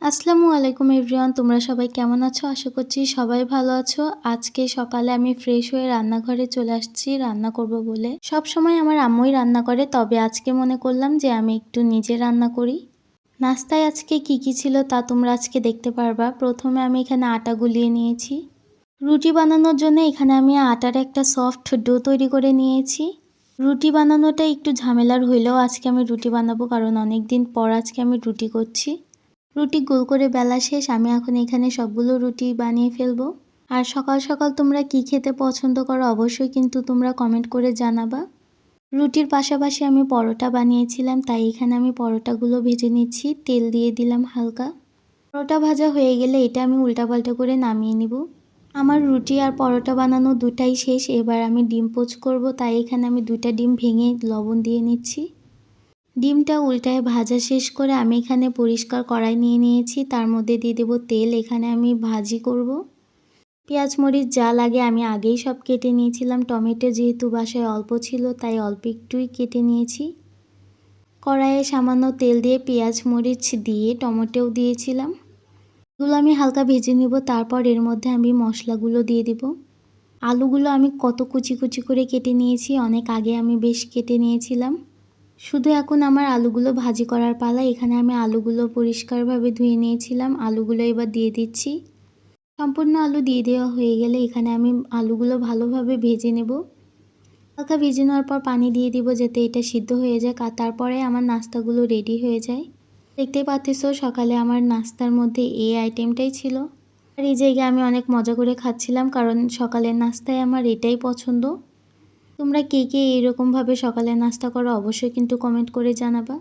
আসসালামু আলাইকুম এভরিওয়ান, তোমরা সবাই কেমন আছো? আশা করছি সবাই ভালো আছো। আজকে সকালে আমি ফ্রেশ হয়ে রান্নাঘরে চলে আসছি রান্না করব বলে। সব সময় আমার আম্মুই রান্না করে, তবে আজকে মনে করলাম যে আমি একটু নিজে রান্না করি। নাস্তায় আজকে কি ছিল তা তোমরা আজকে দেখতে পারবা। প্রথমে আমি এখানে আটা গুলিয়ে নিয়েছি। রুটি বানানোর জন্য এখানে আমি আটার একটা সফট ডো তৈরি করে নিয়েছি। রুটি বানানোটা একটু ঝামেলার হইলেও আজকে আমি রুটি বানাবো, কারণ অনেক দিন পর আজকে আমি রুটি করছি। রুটি গোল করে বেলা শেষ, আমি এখন এখানে সবগুলো রুটি বানিয়ে ফেলবো। আর সকাল সকাল তোমরা কি খেতে পছন্দ করো অবশ্যই কিন্তু তোমরা কমেন্ট করে জানাবা। রুটির পাশাপাশি আমি পরোটা বানিয়েছিলাম, তাই এখানে আমি পরোটাগুলো ভেজে নিচ্ছি। তেল দিয়ে দিলাম হালকা। পরোটা ভাজা হয়ে গেলে এটা আমি উল্টাপাল্টা করে নামিয়ে নিব। আমার রুটি আর পরোটা বানানো দুটাই শেষ। এবার আমি ডিম পোচ করব, তাই এখানে আমি 2টা ডিম ভেঙে লবণ দিয়ে নিচ্ছি। ডিমটা উল্টায় ভাজা শেষ করে আমি এখানে পরিষ্কার কড়াই নিয়ে নিয়েছি, তার মধ্যে দিয়ে দেব তেল। এখানে আমি ভাজি করব। পেঁয়াজ মরিচ যা লাগে আমি আগেই সব কেটে নিয়েছিলাম। টমেটো যেহেতু বাসায় অল্প ছিল তাই অল্প একটুই কেটে নিয়েছি। কড়াইয়ে সামান্য তেল দিয়ে পেঁয়াজ মরিচ দিয়ে টমেটোও দিয়েছিলাম। এগুলো আমি হালকা ভেজে নিব, তারপর এর মধ্যে আমি মশলাগুলো দিয়ে দিব। আলুগুলো আমি কত কুচি কুচি করে কেটে নিয়েছি, অনেক আগে আমি বেশ কেটে নিয়েছিলাম। শুধু এখন আমার আলুগুলো ভাজি করার পালা। এখানে আমি আলুগুলো পরিষ্কারভাবে ধুয়ে নিয়েছিলাম। আলুগুলো এবার দিয়ে দিচ্ছি। সম্পূর্ণ আলু দিয়ে দেওয়া হয়ে গেলে এখানে আমি আলুগুলো ভালোভাবে ভেজে নেব। হালকা ভেজে নেওয়ার পর পানি দিয়ে দিব যাতে এটা সিদ্ধ হয়ে যায়, আর তারপরে আমার নাস্তাগুলো রেডি হয়ে যায়। দেখতেই পাচ্ছো সকালে আমার নাস্তার মধ্যে এই আইটেমটাই ছিল। আর এই জায়গায় আমি অনেক মজা করে খাচ্ছিলাম, কারণ সকালের নাস্তায় আমার এটাই পছন্দ। তোমরা কে কে এরকমভাবে সকালে নাস্তা করো অবশ্যই কিন্তু কমেন্ট করে জানাবা।